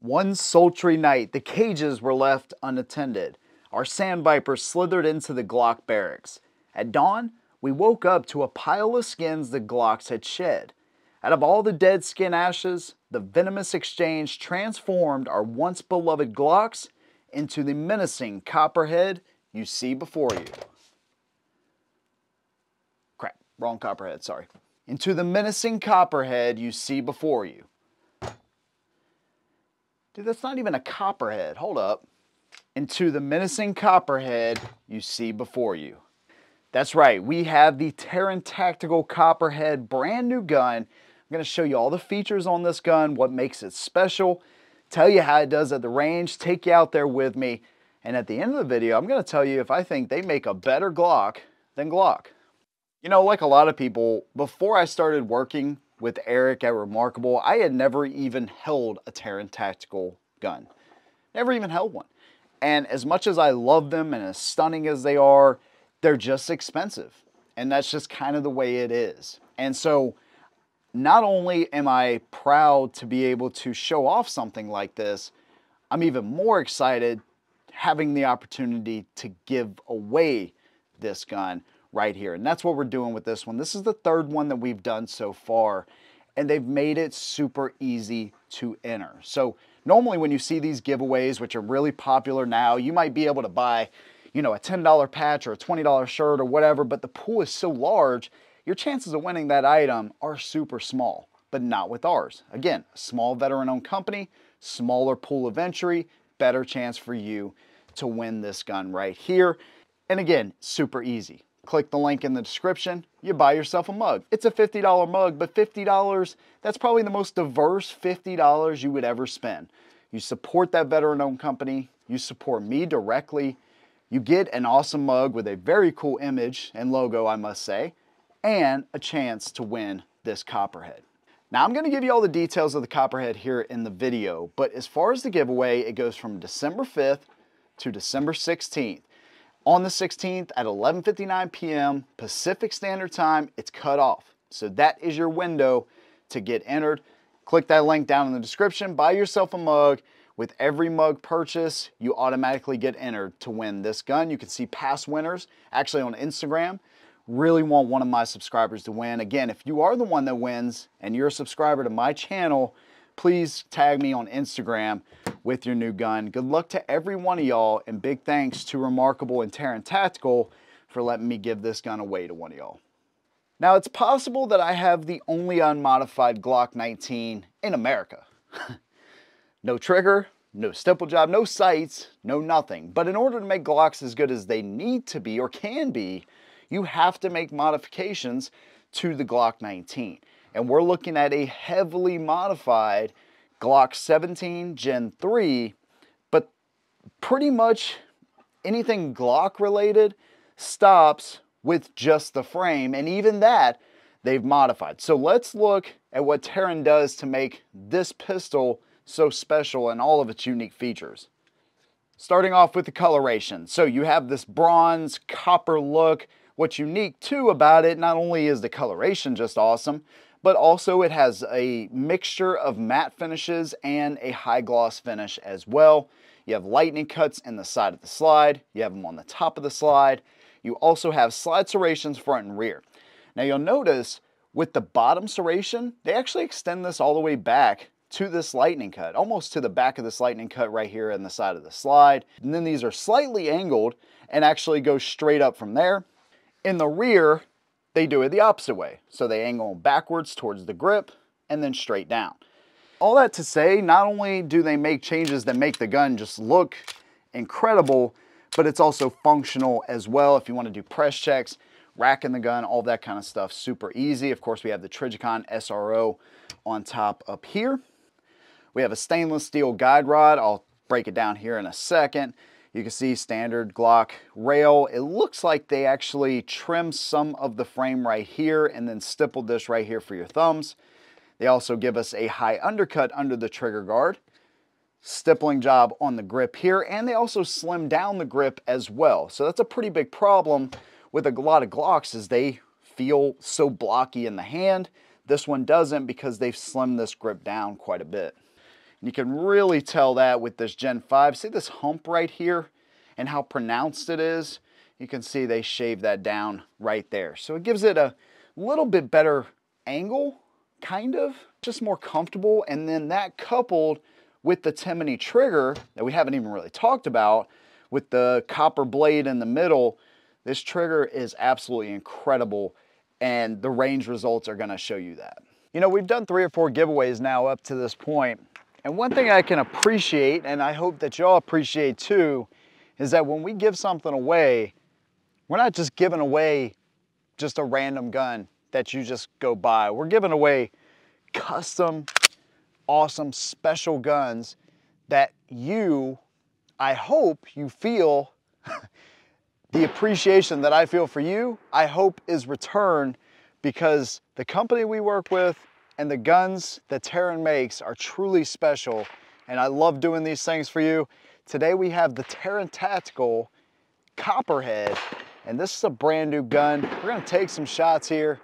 One sultry night, the cages were left unattended. Our sandvipers slithered into the Glock barracks. At dawn, we woke up to a pile of skins the Glocks had shed. Out of all the dead skin ashes, the venomous exchange transformed our once beloved Glocks into the menacing copperhead you see before you. Crap, wrong copperhead, sorry. Into the menacing copperhead you see before you. Dude, that's not even a copperhead. Hold up. Into the menacing copperhead you see before you. That's right, we have the Terran Tactical Copperhead brand new gun. I'm going to show you all the features on this gun, what makes it special, tell you how it does at the range, take you out there with me, and at the end of the video, I'm going to tell you if I think they make a better Glock than Glock. You know, like a lot of people, before I started working with Eric at Remarkable, I had never even held a Terran Tactical gun. Never even held one. And as much as I love them and as stunning as they are, they're just expensive. And that's just kind of the way it is. And so not only am I proud to be able to show off something like this, I'm even more excited having the opportunity to give away this gun right here. And that's what we're doing with this one. This is the third one that we've done so far, and they've made it super easy to enter. So normally when you see these giveaways, which are really popular now, you might be able to buy, you know, a $10 patch or a $20 shirt or whatever, but the pool is so large, your chances of winning that item are super small, but not with ours. Again, a small veteran-owned company, smaller pool of entry, better chance for you to win this gun right here. And again, super easy. Click the link in the description, you buy yourself a mug. It's a $50 mug, but $50, that's probably the most diverse $50 you would ever spend. You support that veteran-owned company, you support me directly, you get an awesome mug with a very cool image and logo, I must say, and a chance to win this Copperhead. Now I'm gonna give you all the details of the Copperhead here in the video, but as far as the giveaway, it goes from December 5th to December 16th. On the 16th at 11:59 p.m. Pacific Standard Time, it's cut off. So that is your window to get entered. Click that link down in the description, buy yourself a mug. With every mug purchase, you automatically get entered to win this gun. You can see past winners actually on Instagram. Really want one of my subscribers to win. Again, if you are the one that wins and you're a subscriber to my channel, please tag me on Instagram with your new gun. Good luck to every one of y'all, and big thanks to Remarkable and Terran Tactical for letting me give this gun away to one of y'all. Now, it's possible that I have the only unmodified Glock 19 in America. No trigger, no stipple job, no sights, no nothing. But in order to make Glocks as good as they need to be or can be, you have to make modifications to the Glock 19. And we're looking at a heavily modified Glock 17 Gen 3, but pretty much anything Glock related stops with just the frame, and even that they've modified. So let's look at what Terran does to make this pistol so special and all of its unique features. Starting off with the coloration. So you have this bronze copper look. What's unique too about it, not only is the coloration just awesome, but also it has a mixture of matte finishes and a high gloss finish as well. You have lightning cuts in the side of the slide. You have them on the top of the slide. You also have slide serrations front and rear. Now you'll notice with the bottom serration, they actually extend this all the way back to this lightning cut, almost to the back of this lightning cut right here in the side of the slide. And then these are slightly angled and actually go straight up from there. In the rear, they do it the opposite way. So they angle backwards towards the grip and then straight down. All that to say, not only do they make changes that make the gun just look incredible, but it's also functional as well. If you want to do press checks, racking the gun, all that kind of stuff, super easy. Of course, we have the Trijicon SRO on top up here. We have a stainless steel guide rod. I'll break it down here in a second. You can see standard Glock rail. It looks like they actually trimmed some of the frame right here and then stippled this right here for your thumbs. They also give us a high undercut under the trigger guard, stippling job on the grip here, and they also slim down the grip as well. So that's a pretty big problem with a lot of Glocks, is they feel so blocky in the hand. This one doesn't because they've slimmed this grip down quite a bit. And you can really tell that with this Gen 5. See this hump right here and how pronounced it is? You can see they shaved that down right there. So it gives it a little bit better angle, kind of, just more comfortable. And then that coupled with the Timony trigger that we haven't even really talked about, with the copper blade in the middle, this trigger is absolutely incredible, and the range results are gonna show you that. You know, we've done 3 or 4 giveaways now up to this point, and one thing I can appreciate, and I hope that y'all appreciate too, is that when we give something away, we're not just giving away just a random gun that you just go buy. We're giving away custom, awesome, special guns that you, I hope you feel the appreciation that I feel for you, I hope is returned, because the company we work with and the guns that Terran makes are truly special, and I love doing these things for you. Today we have the Terran Tactical Copperhead, and this is a brand new gun. We're gonna take some shots here.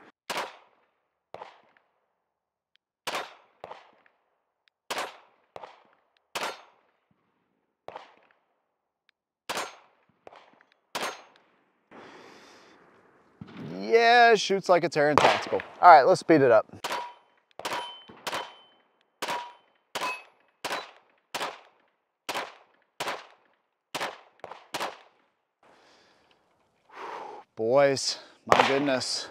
Yeah, shoots like a Terran Tactical. All right, let's speed it up. Boys, my goodness.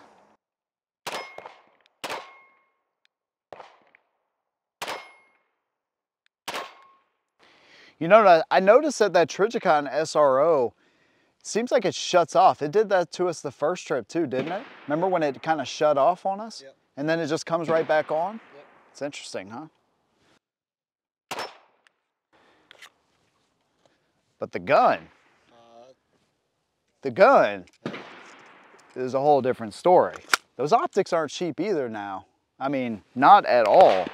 You know, I noticed that Trijicon SRO seems like it shuts off. It did that to us the first trip too, didn't it? Remember when it kind of shut off on us? Yep. And then it just comes right back on? Yep. It's interesting, huh? But the gun is a whole different story. Those optics aren't cheap either now. I mean, not at all.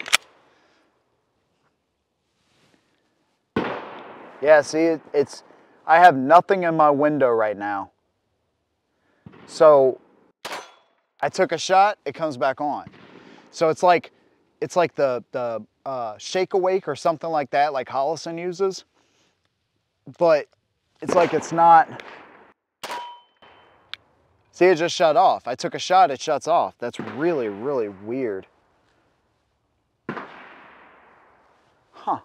Yeah, see, I have nothing in my window right now. So I took a shot, it comes back on. So it's like the Shake Awake or something like that, like Hollison uses. But it's like it's not. See, it just shut off. I took a shot, it shuts off. That's really, really weird. Huh.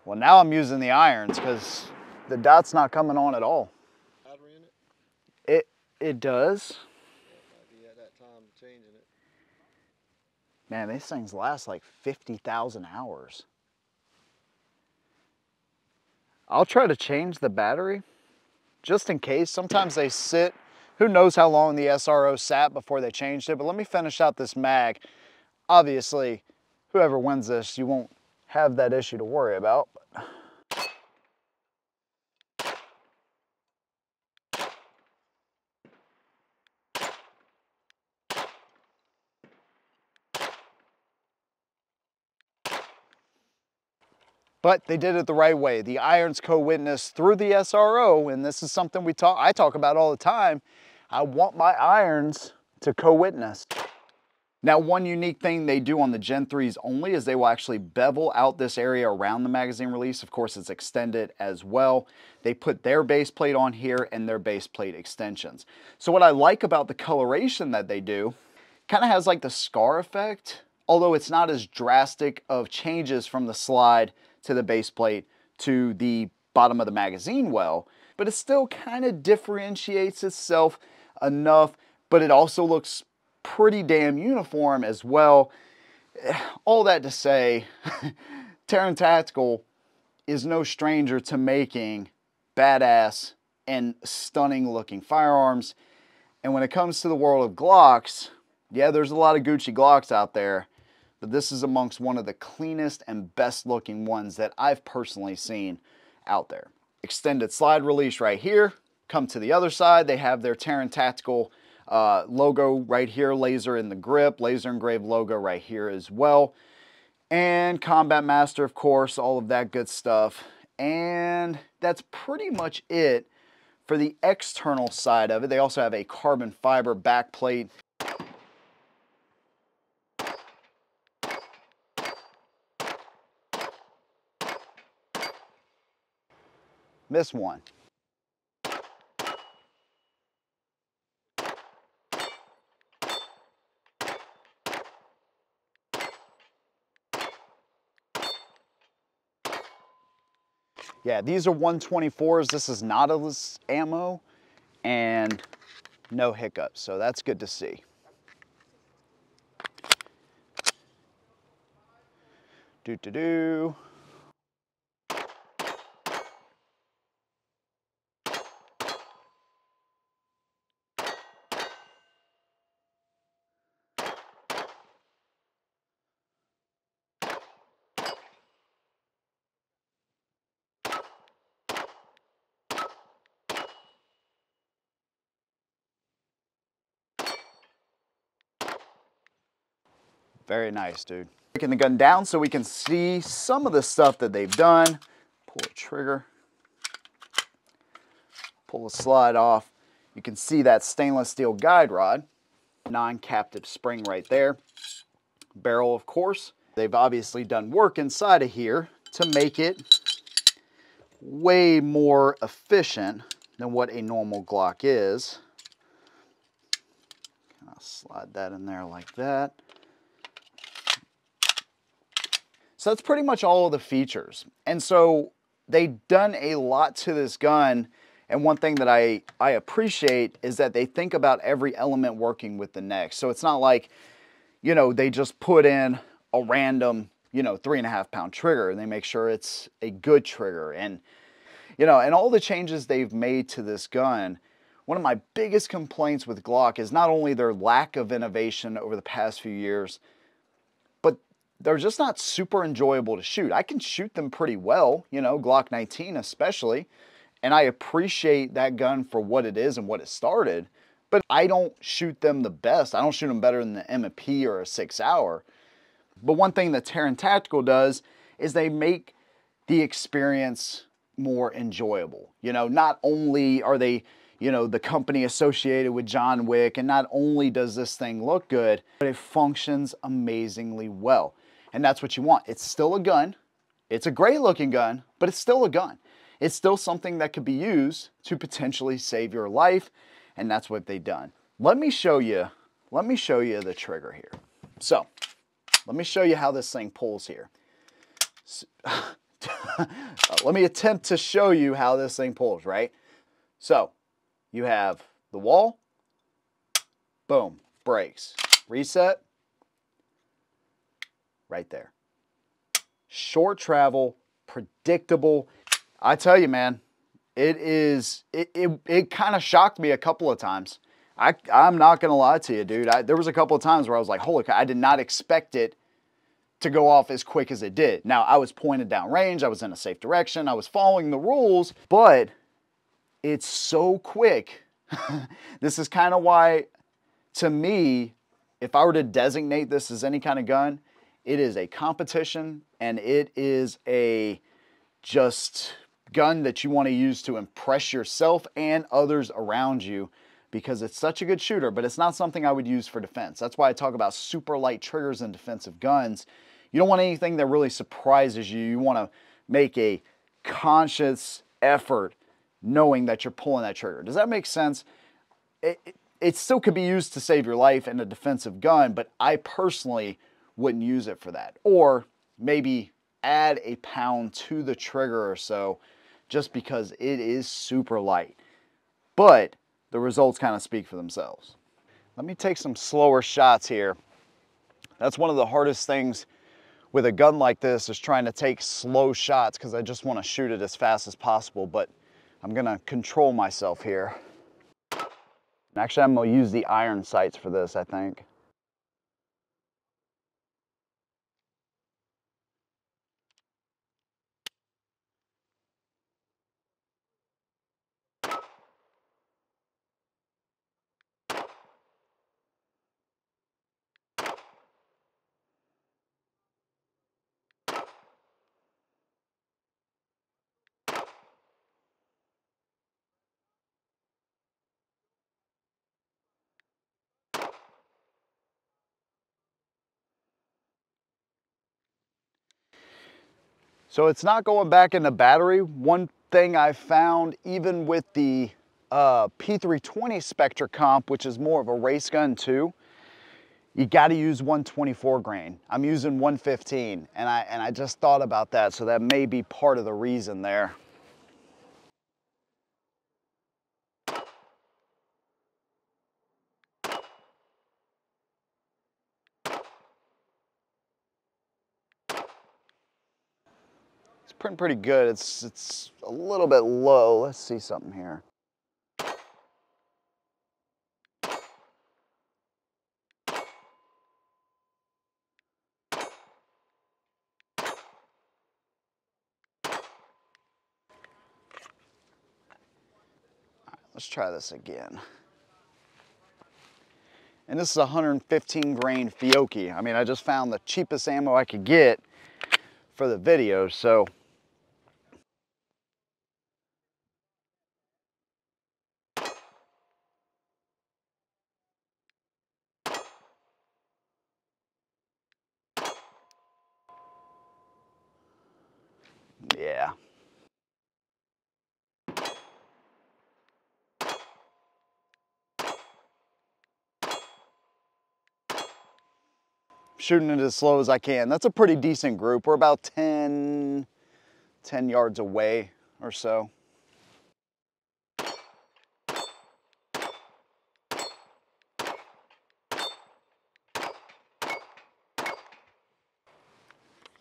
Well, now I'm using the irons because the dot's not coming on at all. Battery in it? It does. Might be at that time changing it. Man, these things last like 50,000 hours. I'll try to change the battery just in case. Sometimes they sit, who knows how long the SRO sat before they changed it, but let me finish out this mag. Obviously, whoever wins this, you won't have that issue to worry about. But they did it the right way. The irons co-witness through the SRO, and this is something I talk about all the time. I want my irons to co-witness. Now, one unique thing they do on the Gen 3s only is they will actually bevel out this area around the magazine release. Of course, it's extended as well. They put their base plate on here and their base plate extensions. So what I like about the coloration that they do, kind of has like the scar effect, although it's not as drastic of changes from the slide to the base plate to the bottom of the magazine well, but it still kind of differentiates itself enough, but it also looks pretty damn uniform as well. All that to say, Terran Tactical is no stranger to making badass and stunning looking firearms. And when it comes to the world of Glocks, yeah, there's a lot of Gucci Glocks out there, but this is amongst one of the cleanest and best looking ones that I've personally seen out there. Extended slide release right here. Come to the other side, they have their Terran Tactical logo right here, laser in the grip, laser engraved logo right here as well. And Combat Master, of course, all of that good stuff. And that's pretty much it For the external side of it, they also have a carbon fiber backplate. Missed one. Yeah, these are 124s. This is Nautilus ammo and no hiccups, so that's good to see. Do. Very nice, dude. Breaking the gun down so we can see some of the stuff that they've done. Pull the trigger. Pull the slide off. You can see that stainless steel guide rod. Non-captive spring right there. Barrel, of course. They've obviously done work inside of here to make it way more efficient than what a normal Glock is. I'll slide that in there like that. So that's pretty much all of the features. And so they've done a lot to this gun. And one thing that I appreciate is that they think about every element working with the next. So it's not like, you know, they just put in a random, you know, 3.5 pound trigger and they make sure it's a good trigger. And, you know, and all the changes they've made to this gun, one of my biggest complaints with Glock is not only their lack of innovation over the past few years, but they're just not super enjoyable to shoot. I can shoot them pretty well, you know, Glock 19 especially, and I appreciate that gun for what it is and what it started, but I don't shoot them the best. I don't shoot them better than the M&P or a 6 Hour. But one thing that Terran Tactical does is they make the experience more enjoyable. You know, not only are they, you know, the company associated with John Wick, and not only does this thing look good, but it functions amazingly well. And that's what you want. It's still a gun. It's a great looking gun, but it's still a gun. It's still something that could be used to potentially save your life, and that's what they've done. Let me show you the trigger here. So, let me show you how this thing pulls here. Let me attempt to show you how this thing pulls, right? So, you have the wall, boom, brakes, reset, right there. Short travel, predictable. I tell you, man, it kind of shocked me a couple of times. I'm not gonna lie to you, dude. There was a couple of times where I was like, holy cow, I did not expect it to go off as quick as it did. Now, I was pointed down range, I was in a safe direction, I was following the rules, but it's so quick. This is kind of why, to me, if I were to designate this as any kind of gun, it is a competition, and it is a just gun that you want to use to impress yourself and others around you, because it's such a good shooter, but it's not something I would use for defense. That's why I talk about super light triggers in defensive guns. You don't want anything that really surprises you. You want to make a conscious effort knowing that you're pulling that trigger. Does that make sense? It still could be used to save your life in a defensive gun, but I personally wouldn't use it for that. Or maybe add a pound to the trigger or so, just because it is super light. But the results kind of speak for themselves. Let me take some slower shots here. That's one of the hardest things with a gun like this, is trying to take slow shots, because I just want to shoot it as fast as possible, but I'm gonna control myself here. Actually, I'm gonna use the iron sights for this, I think. So it's not going back in the battery. One thing I found, even with the P320 Spectra comp, which is more of a race gun too, you got to use 124 grain. I'm using 115, and I just thought about that, so that may be part of the reason there. It's pretty good. It's a little bit low. Let's see something here. Let's try this again. And this is 115 grain Fiocchi. I mean, I just found the cheapest ammo I could get for the video, so. Yeah. Shooting it as slow as I can. That's a pretty decent group. We're about 10 yards away or so.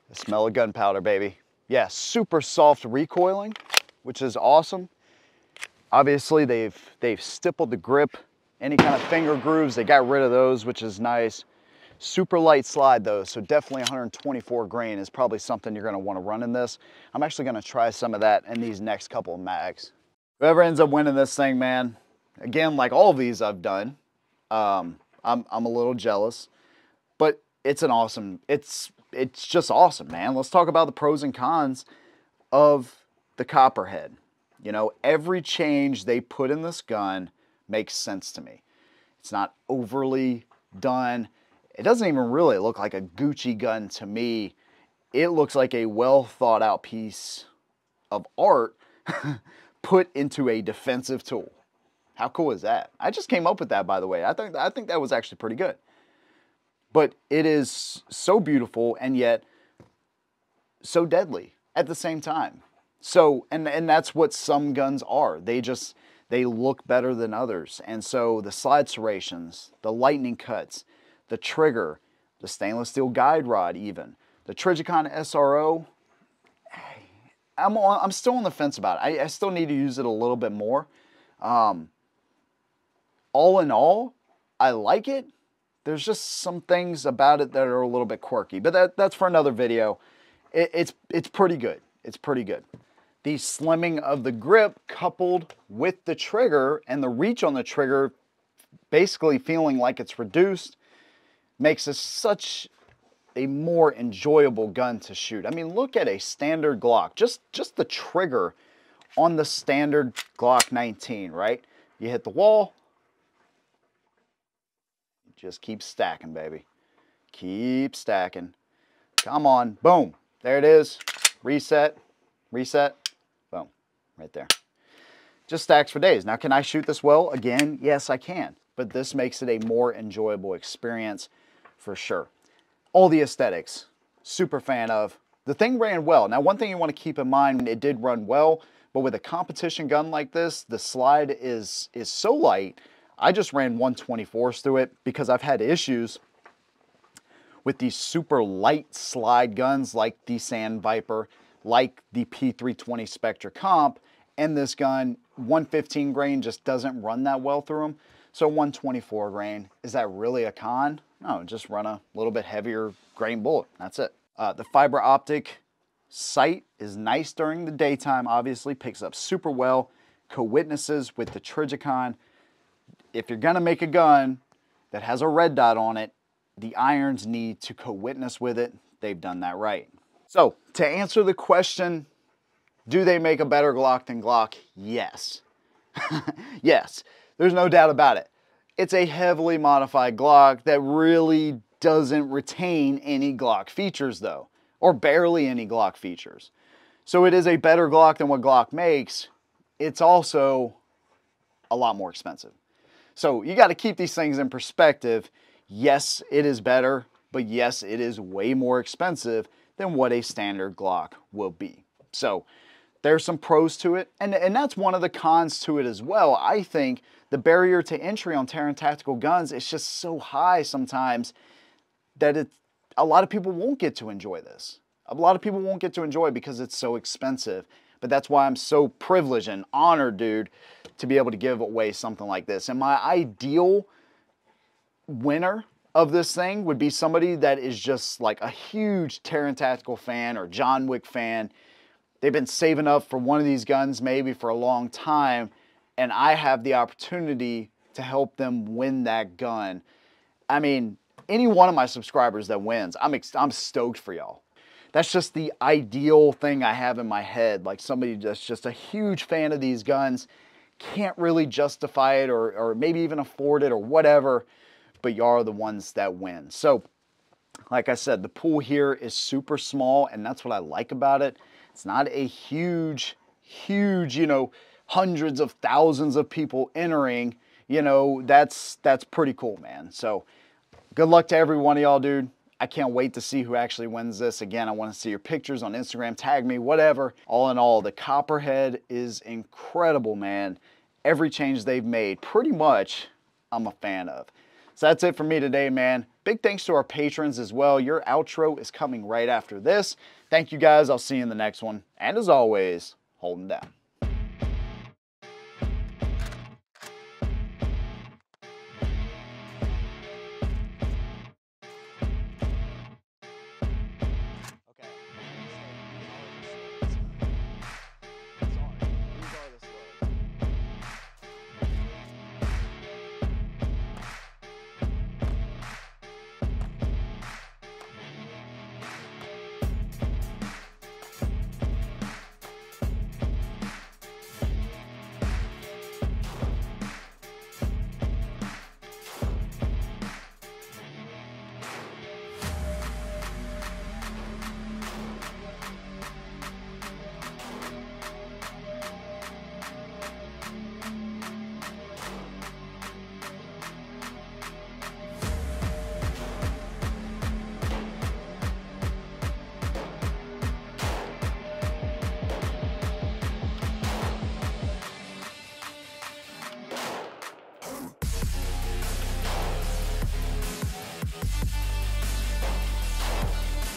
The smell of gunpowder, baby. Yeah, super soft recoiling, which is awesome. Obviously, they've stippled the grip. Any kind of finger grooves, they got rid of those, which is nice. Super light slide though, so definitely 124 grain is probably something you're gonna wanna run in this. I'm actually gonna try some of that in these next couple of mags. Whoever ends up winning this thing, man, again, like all of these I've done, I'm a little jealous, but it's an awesome, it's just awesome, man. Let's talk about the pros and cons of the Copperhead. You know, every change they put in this gun makes sense to me. It's not overly done. It doesn't even really look like a Gucci gun to me. It looks like a well thought out piece of art put into a defensive tool. How cool is that? I just came up with that, by the way. I think that was actually pretty good. But it is so beautiful and yet so deadly at the same time. So, and that's what some guns are. They look better than others. And so the slide serrations, the lightning cuts, the trigger, the stainless steel guide rod even, the Trijicon SRO, I'm still on the fence about it. I still need to use it a little bit more. All in all, I like it. There's just some things about it that are a little bit quirky, but that's for another video. It's pretty good. It's pretty good. The slimming of the grip coupled with the trigger and the reach on the trigger basically feeling like it's reduced makes this such a more enjoyable gun to shoot. I mean, look at a standard Glock. Just the trigger on the standard Glock 19, right? You hit the wall, just keep stacking, baby. Keep stacking. Come on, boom. There it is. Reset, reset, boom, right there. Just stacks for days. Now, can I shoot this well? Again, yes, I can. But this makes it a more enjoyable experience for sure. All the aesthetics, super fan of. The thing ran well. Now, one thing you want to keep in mind, it did run well, but with a competition gun like this, the slide is so light. I just ran 124s through it because I've had issues with these super light slide guns like the Sand Viper, like the P320 Spectra Comp, and this gun, 115 grain just doesn't run that well through them. So 124 grain, is that really a con? No, just run a little bit heavier grain bullet, that's it. The fiber optic sight is nice during the daytime, obviously, picks up super well. Co-witnesses with the Trijicon. If you're gonna make a gun that has a red dot on it, the irons need to co-witness with it. They've done that right. So, to answer the question, do they make a better Glock than Glock? Yes. Yes, there's no doubt about it. It's a heavily modified Glock that really doesn't retain any Glock features though, or barely any Glock features. So it is a better Glock than what Glock makes. It's also a lot more expensive. So you got to keep these things in perspective. Yes, it is better, but yes, it is way more expensive than what a standard Glock will be. So there's some pros to it, and that's one of the cons to it as well. I think the barrier to entry on Terran tactical guns is just so high sometimes that a lot of people won't get to enjoy this. A lot of people won't get to enjoy it because it's so expensive. But that's why I'm so privileged and honored, dude, to be able to give away something like this. And my ideal winner of this thing would be somebody that is just like a huge Terran Tactical fan or John Wick fan. They've been saving up for one of these guns maybe for a long time, and I have the opportunity to help them win that gun. I mean, any one of my subscribers that wins, I'm stoked for y'all. That's just the ideal thing I have in my head. Like somebody that's just a huge fan of these guns, can't really justify it or maybe even afford it or whatever, but y'all are the ones that win. So, like I said, the pool here is super small, and that's what I like about it. It's not a huge, you know, hundreds of thousands of people entering. You know, that's pretty cool, man. So, good luck to every one of y'all, dude. I can't wait to see who actually wins this. Again, I want to see your pictures on Instagram, tag me, whatever. All in all, the Copperhead is incredible, man. Every change they've made, pretty much, I'm a fan of. So that's it for me today, man. Big thanks to our patrons as well. Your outro is coming right after this. Thank you guys. I'll see you in the next one. And as always, hold them down.